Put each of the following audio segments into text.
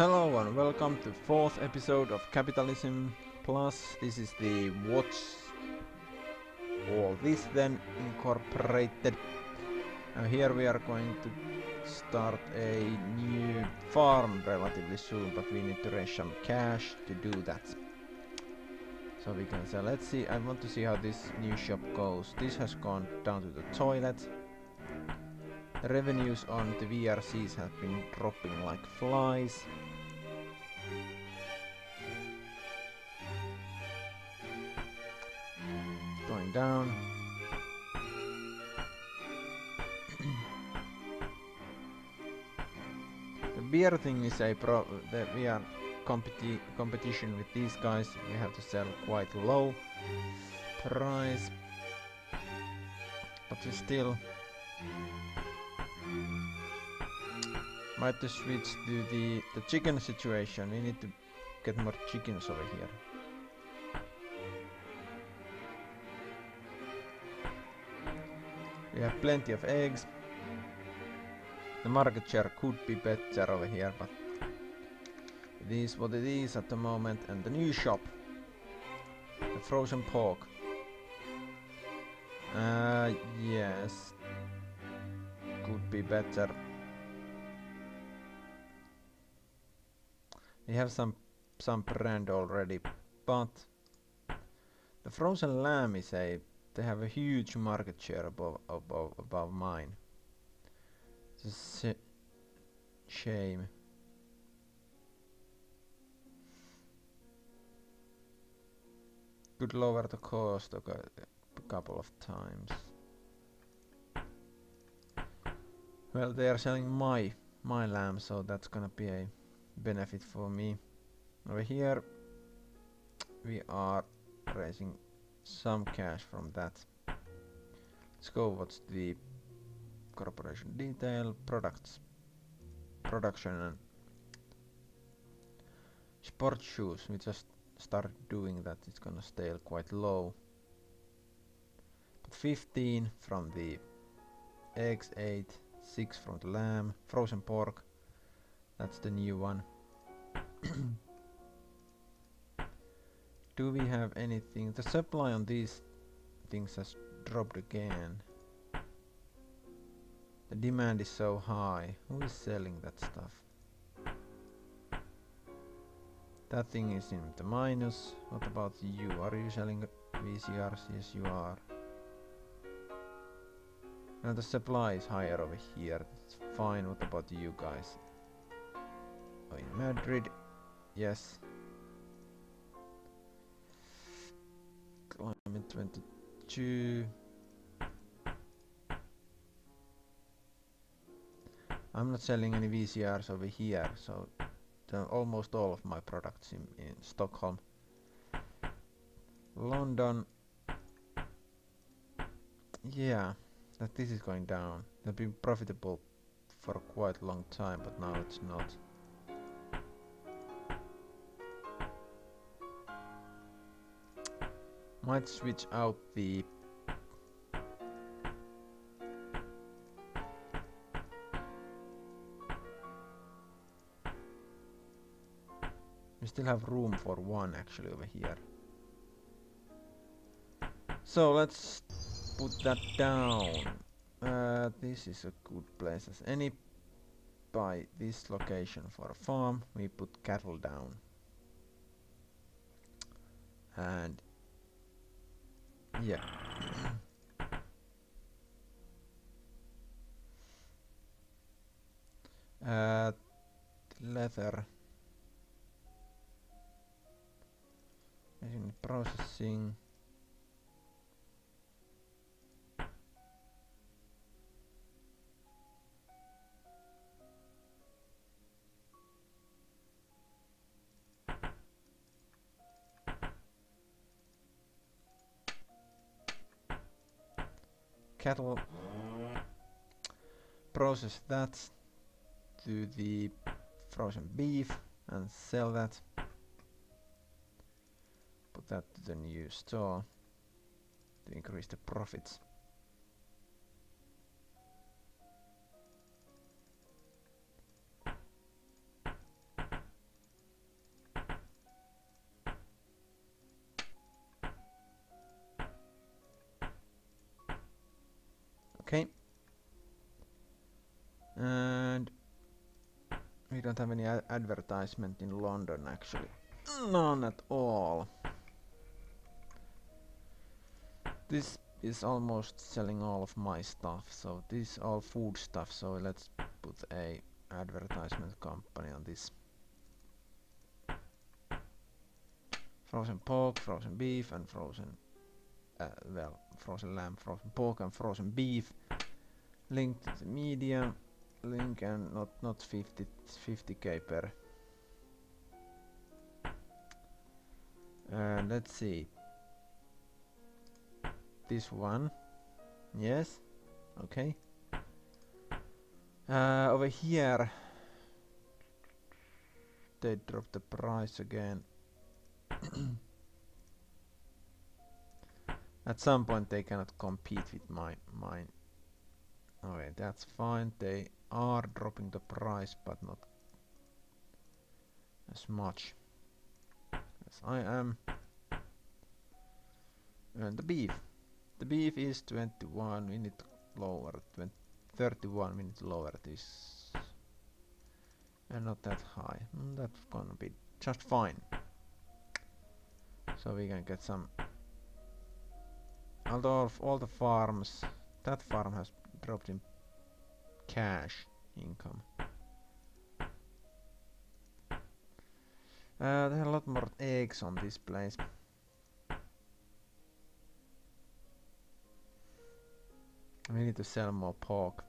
Hello and welcome to fourth episode of Capitalism Plus. This is the What's All This Then Incorporated. Here we are going to start a new farm relatively soon, but we need to raise some cash to do that. So we can sell. Let's see, I want to see how this new shop goes. This has gone down to the toilet. The revenues on the VRCs have been dropping like flies. Going down. The beer thing is a that we are competition with these guys. We have to sell quite low price, but we still might to switch to the chicken situation. We need to get more chickens over here. We have plenty of eggs. The market share could be better over here, but it is what it is at the moment. And the new shop, the frozen pork. Yes, could be better. We have some brand already, but the frozen lamb is they have a huge market share above mine. It's a shame. Could lower the cost a couple of times. Well, they are selling my lamb, so that's gonna be a benefit for me. Over here we are raising some cash from that. Let's go. What's the corporation detail? Products, production and sport shoes. We just started doing that. It's gonna stay quite low. But 15 from the eggs, 8, 6 from the lamb, frozen pork. That's the new one. Do we have anything? The supply on these things has dropped again. The demand is so high. Who is selling that stuff? That thing is in the minus. What about you? Are you selling VCRs? Yes, you are. Now the supply is higher over here. That's fine. What about you guys? Oh, in Madrid. Yes. Climate 22. I'm not selling any VCRs over here, so almost all of my products in Stockholm. London. Yeah, that this is going down. They've been profitable for quite a long time, but now it's not. Might switch out the we still have room for one actually over here. So let's put that down. This is a good place as any. By this location for a farm, we put cattle down. And yeah. Leather. In processing. Cattle, process that to the frozen beef and sell that. Put that to the new store to increase the profits. Okay. And we don't have any advertisement in London actually. None at all. This is almost selling all of my stuff, so this is all food stuff, so let's put a advertisement company on this. Frozen pork, frozen beef and frozen frozen lamb, frozen pork and frozen beef. Link to the media, link and not 50k per. Let's see. This one, yes, okay. Over here, they dropped the price again. At some point they cannot compete with mine. Okay, that's fine. They are dropping the price, but not as much as I am. And the beef. The beef is 21 minutes lower, 31 minutes lower. This and not that high. That's gonna be just fine. So we can get some. Although all the farms, that farm has dropped in cash income. There are a lot more eggs on this place. We need to sell more pork.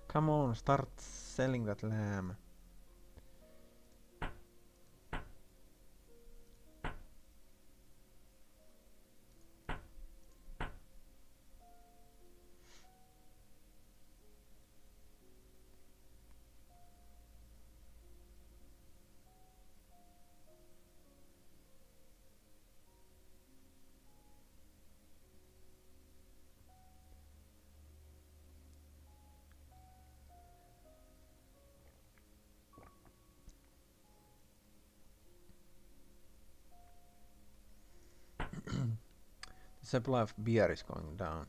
Come on, start selling that lamb. The supply of beer is going down.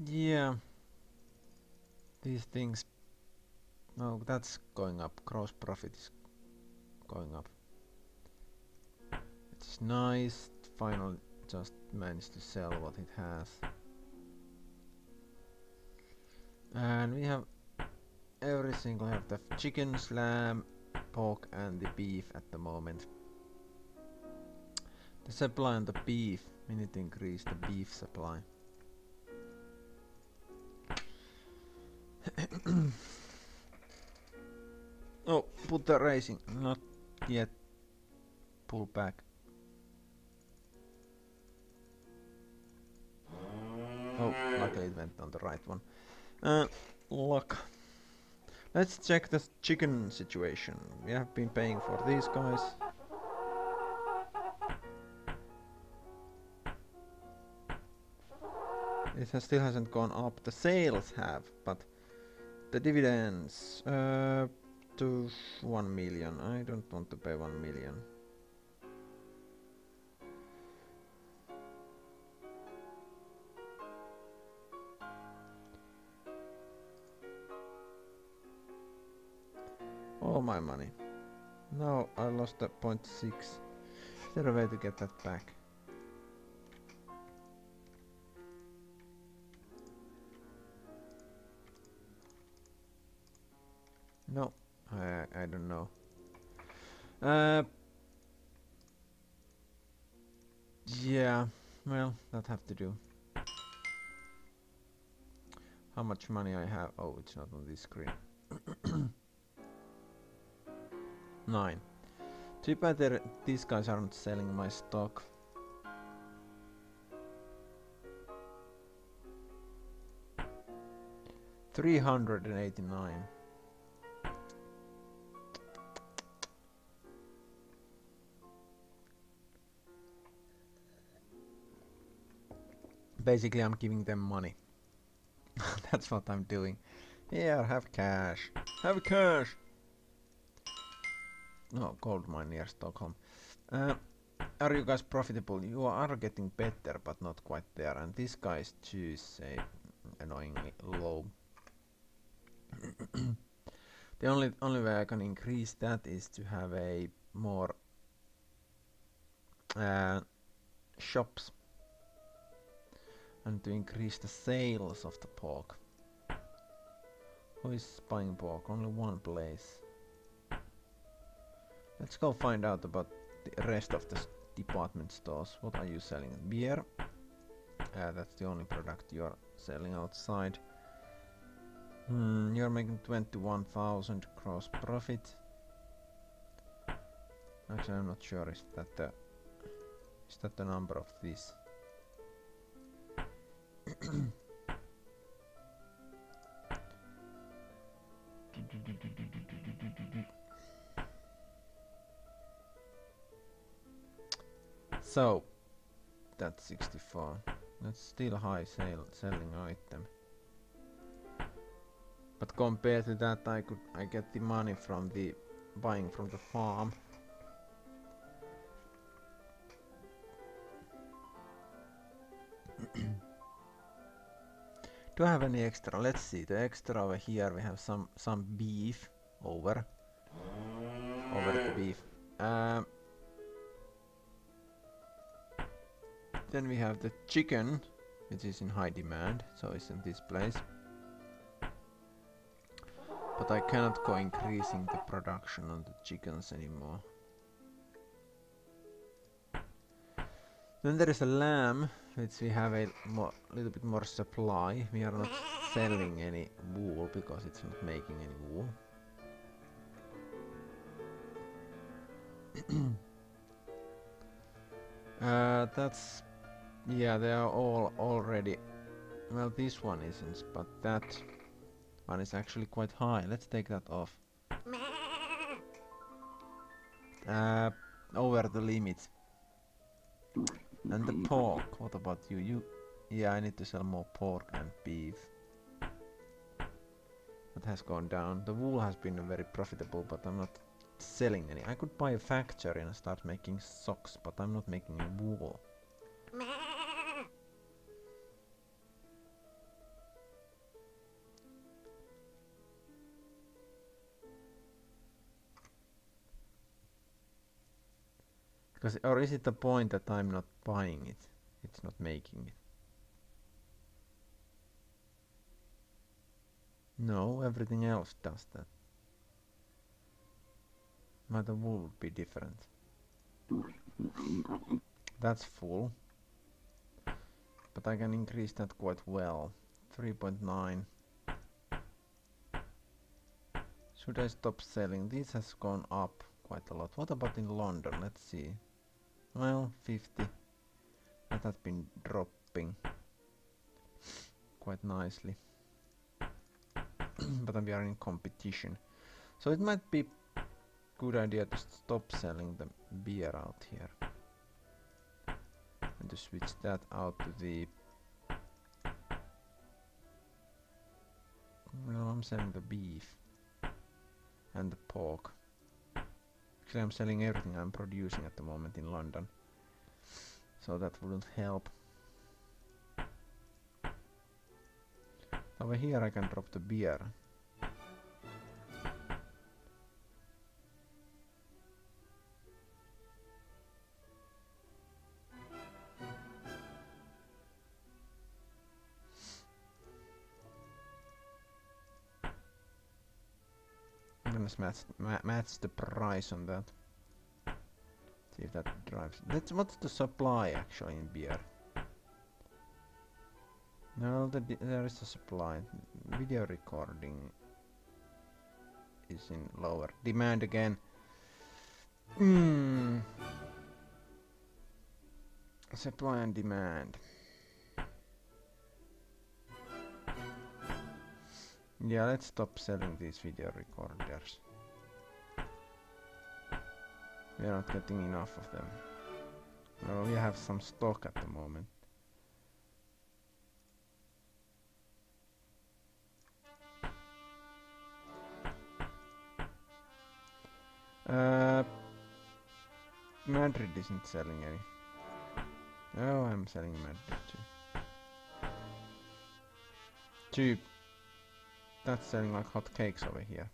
Yeah. These things. No, that's going up. Gross profit is going up. It's nice. Finally, just managed to sell what it has. And we have every single have the chicken, lamb, pork, and the beef at the moment. The supply on the beef. We need to increase the beef supply. Oh, put the racing. Not yet. Pull back. Oh, luckily it went on the right one. Luck. Let's check the chicken situation. We have been paying for these guys. It still hasn't gone up. The sales have, but the dividends to 1 million. I don't want to pay 1 million. All my money. No, I lost the 0.6. Is there a way to get that back? No, I don't know. Yeah, well, that have to do. How much money I have? Oh, it's not on this screen. 9. Too bad these guys aren't selling my stock. $389. Basically, I'm giving them money. That's what I'm doing. Here, have cash. Have cash! No, gold mine near Stockholm. Are you guys profitable? You are getting better, but not quite there. And this guy's too, say, annoyingly low. The only way I can increase that is to have a more shops and to increase the sales of the pork. Who is buying pork? Only one place. Let's go find out about the rest of the department stores. What are you selling? Beer. That's the only product you're selling outside. You're making 21,000 gross profit. Actually, I'm not sure is that the number of this. So that's 64. That's still a high selling item. But compared to that, I get the money from the buying from the farm. Do I have any extra? Let's see. The extra over here we have some beef over the beef. Then we have the chicken, which is in high demand, so it's in this place. But I cannot go increasing the production on the chickens anymore. Then there is a lamb, which we have a little bit more supply. We are not selling any wool because it's not making any wool. Yeah, they are all already. Well, this one isn't, but that one is actually quite high. Let's take that off. Over the limit. And the pork, what about you? Yeah, I need to sell more pork and beef. That has gone down. The wool has been very profitable, but I'm not selling any. I could buy a factory and start making socks, but I'm not making any wool. Or is it the point that I'm not buying it? It's not making it. No, everything else does that. But the wool would be different. That's full. But I can increase that quite well. 3.9. Should I stop selling? This has gone up quite a lot. What about in London? Let's see. Well, 50. That has been dropping quite nicely. But we are in competition. So it might be good idea to stop selling the beer out here. And to switch that out to the... No, I'm selling the beef. And the pork. Actually, I'm selling everything I'm producing at the moment in London. So that wouldn't help. Over here I can drop the beer. I'm gonna match the price on that. See if that drives. What's the supply actually in beer? No, there is a supply. Video recording is in lower demand again. Hmm. Supply and demand. Yeah, let's stop selling these video recorders. We are not getting enough of them. Well, we have some stock at the moment. Madrid isn't selling any. Oh, I'm selling Madrid too. Cheap. That's selling like hot cakes over here.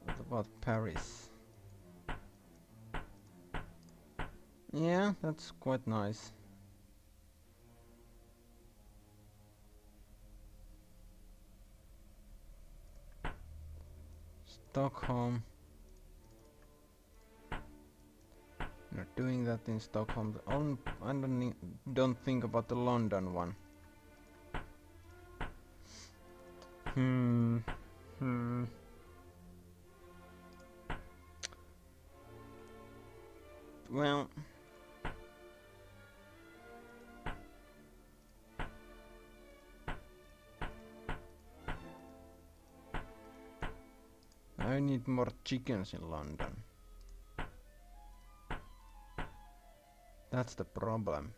What about Paris? Yeah, that's quite nice. Stockholm. Not doing that in Stockholm. I don't think about the London one. Well, I need more chickens in London. That's the problem.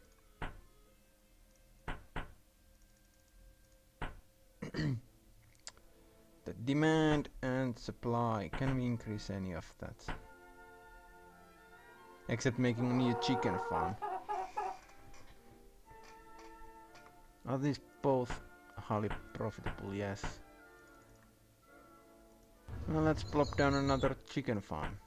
The demand and supply. Can we increase any of that? Except making a new chicken farm. Are these both highly profitable? Yes. Well, let's plop down another chicken farm.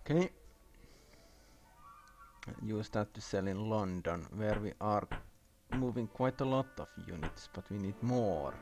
Okay. Use that to sell in London, where we are moving quite a lot of units, but we need more.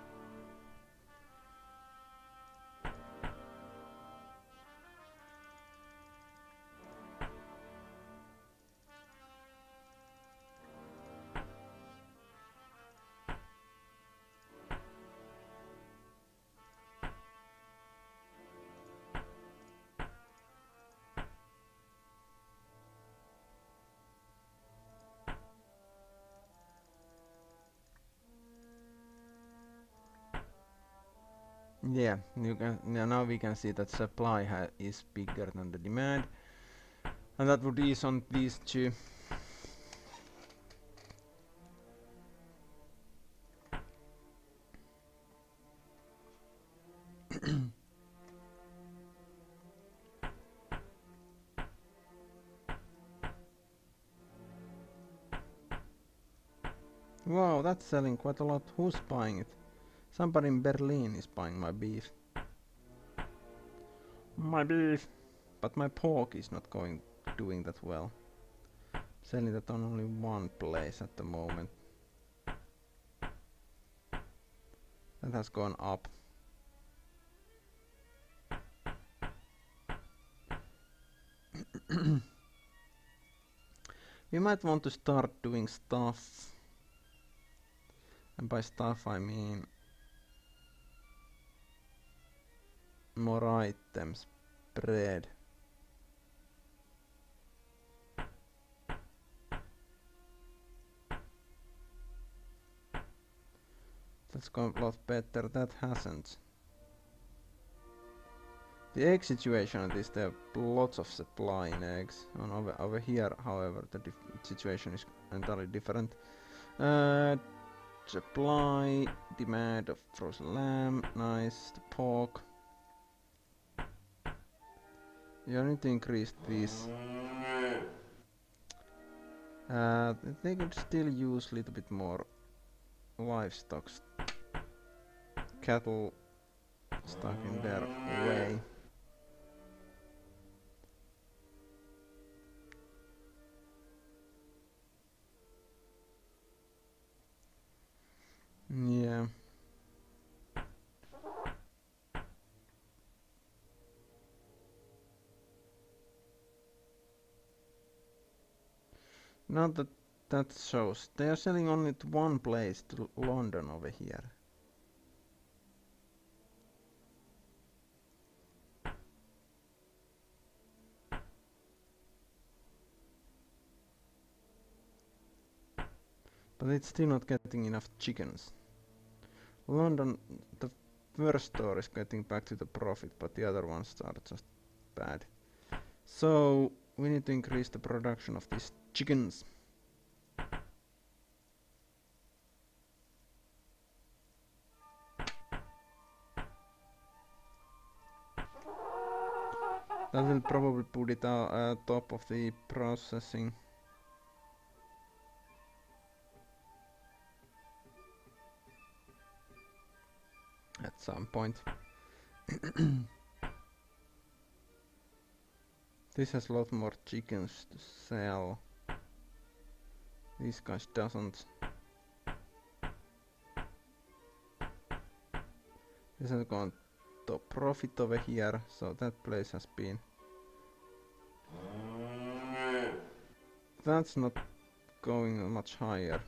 Yeah, now we can see that supply is bigger than the demand, and that would ease on these two. Wow, that's selling quite a lot. Who's buying it? Somebody in Berlin is buying my beef. My beef! But my pork is not doing that well. Selling that on only one place at the moment. That has gone up. We might want to start doing stuff. And by stuff I mean more items, bread. That's gone a lot better. That hasn't. The egg situation is there are lots of supply in eggs. Over here, however, the situation is entirely different. Supply, demand of frozen lamb, nice. The pork. You need to increase this. They could still use a little bit more livestock, cattle stuck in their way. Yeah. Not that that shows. They are selling only to one place, to London over here. But it's still not getting enough chickens. London, the first store is getting back to the profit, but the other ones are just bad. So we need to increase the production of these chickens. That will probably put it top of the processing. At some point. This has a lot more chickens to sell. These guys doesn't. This has gone to profit over here, so that place has been. That's not going much higher.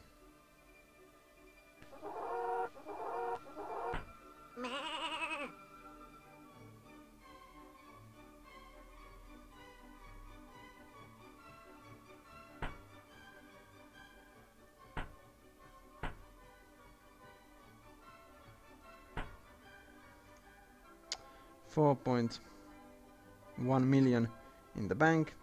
$4.1 million in the bank.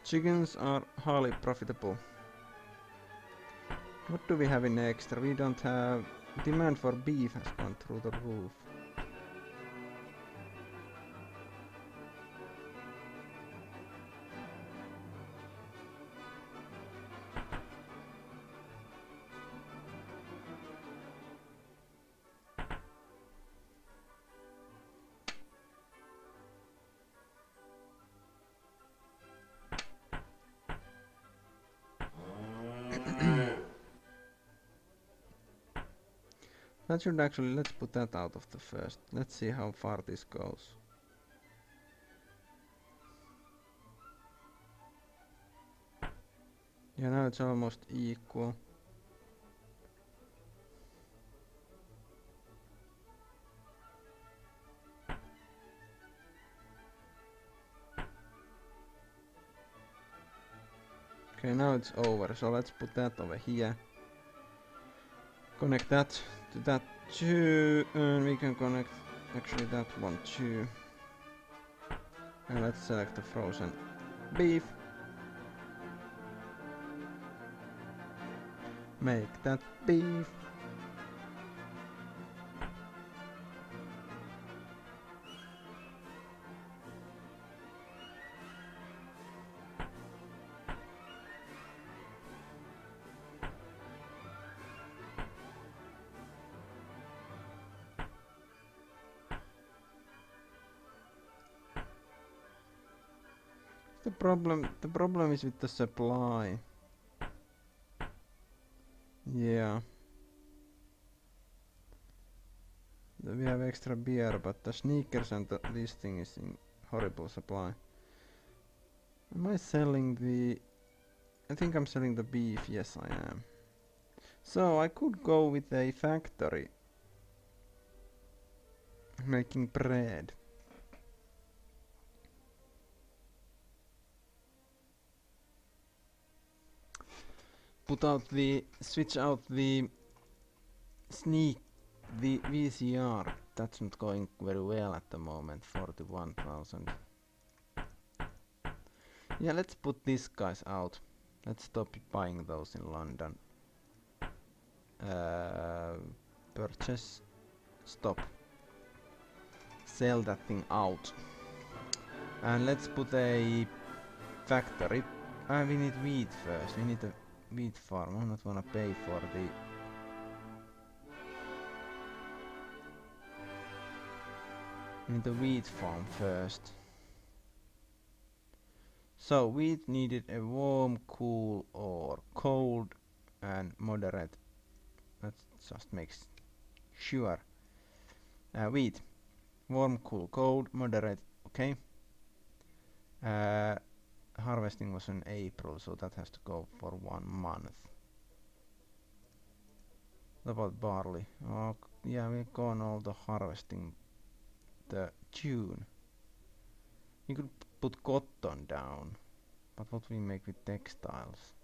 Chickens are highly profitable. What do we have in extra? We don't have... Demand for beef has gone through the roof. That should actually, let's put that out of the first. Let's see how far this goes. Yeah, now it's almost equal. Okay, now it's over, so let's put that over here. Connect that to that too, and we can connect actually that one too. And let's select the frozen beef. Make that beef. The problem is with the supply. Yeah. We have extra beer, but the sneakers and this thing is in horrible supply. Am I selling the... I think I'm selling the beef, yes I am. So I could go with a factory making bread. Switch out the the VCR. That's not going very well at the moment, 41,000. Yeah, let's put these guys out. Let's stop buying those in London. Purchase. Stop. Sell that thing out. And let's put a factory. We need wheat first. We need a wheat farm. I'm not gonna pay for the... We need a wheat farm first. So wheat needed a warm, cool or cold and moderate. That just makes sure. Wheat. Warm, cool, cold, moderate. Okay. Harvesting was in April, so that has to go for 1 month. What about barley? Oh, yeah, we've gone all the harvesting the June. You could put cotton down, but what we make with textiles?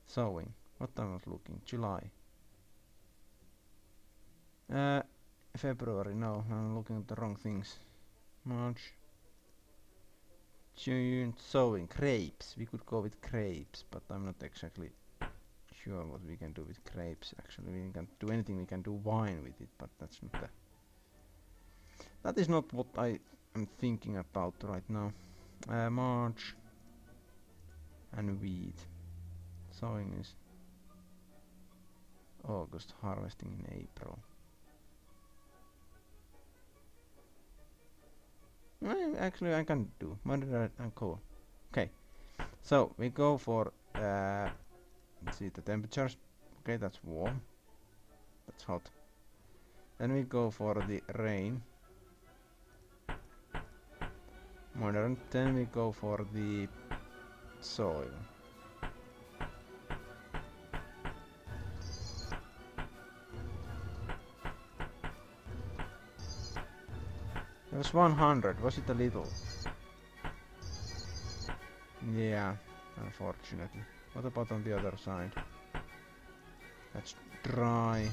Sewing. What I was looking? July. February. No, I'm looking at the wrong things. March. June. Sewing. Crepes. We could go with crepes, but I'm not exactly sure what we can do with crepes. Actually, we can't do anything. We can do wine with it, but that's not the... That is not what I am thinking about right now. March and wheat. Sowing is August, harvesting in April. Actually, I can do moderate and cool. Okay, so we go for let's see the temperatures. Okay, that's warm. That's hot. Then we go for the rain. Modern. Then we go for the soil. It was 100. Was it a little? Yeah, unfortunately. What about on the other side? That's dry.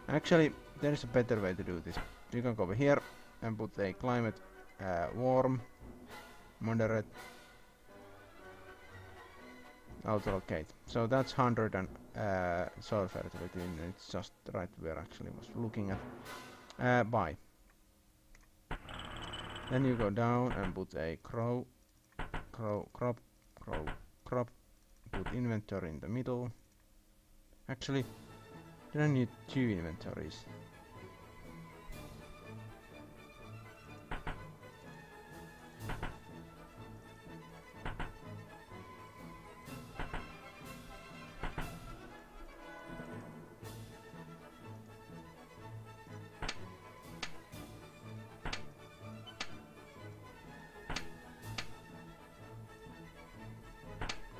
Actually, there is a better way to do this. You can go over here and put a climate warm, moderate, auto-locate. So that's 100 and soil fertility, and it's just right where I actually was looking at. Buy. Then you go down and put a crop, put inventory in the middle. Actually, then I need 2 inventories.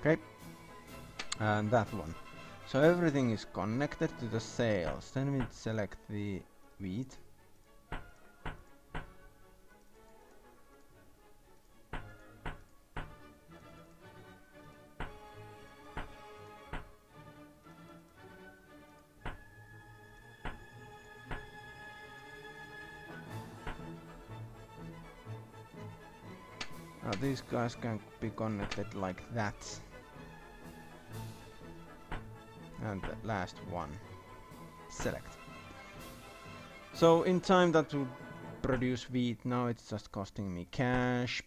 Okay, and that one. So everything is connected to the sales. Then we select the wheat. Now these guys can be connected like that. And the last one. Select. So in time that will produce wheat. Now it's just costing me cash.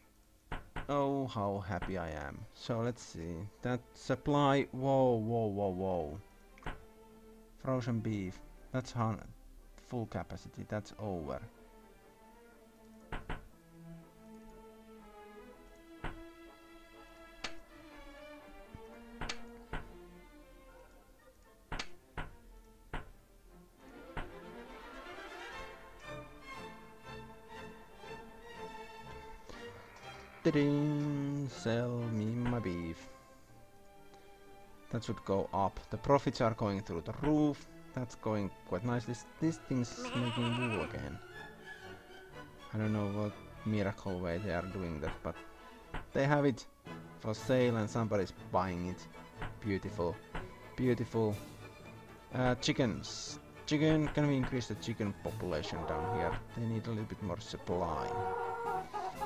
Oh, how happy I am. So let's see. That supply. Whoa. Frozen beef. That's full capacity. That's over. Sell me my beef. That should go up. The profits are going through the roof. That's going quite nicely. This thing's making wool again. I don't know what miracle way they are doing that, but they have it for sale and somebody's buying it. Beautiful. Beautiful. Chickens. Can we increase the chicken population down here? They need a little bit more supply.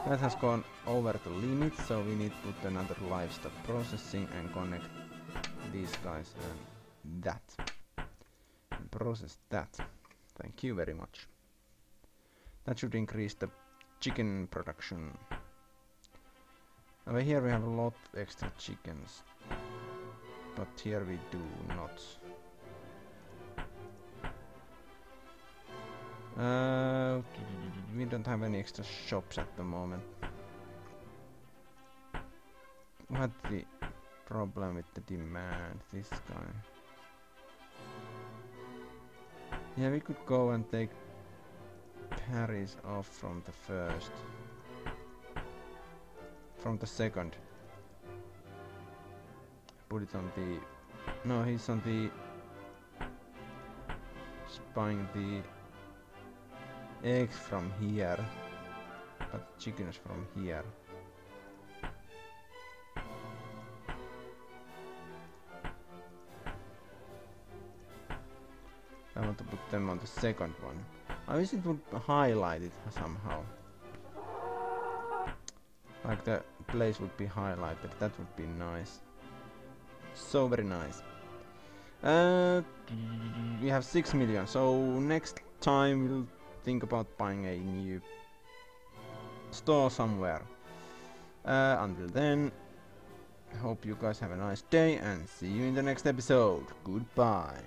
That has gone over the limit, so we need to put another livestock processing and connect these guys and that. And process that. Thank you very much. That should increase the chicken production. Over here we have a lot extra chickens, but here we do not. We don't have any extra shops at the moment. What's the problem with the demand? This guy. Yeah, we could go and take Paris off from the first. From the second. Put it on the... No, he's on the... Buying the eggs from here, but chickens from here. I want to put them on the second one. I wish it would highlight it somehow. Like the place would be highlighted. That would be nice. So very nice. We have 6 million, so next time we'll think about buying a new store somewhere. Until then, hope you guys have a nice day and see you in the next episode. Goodbye.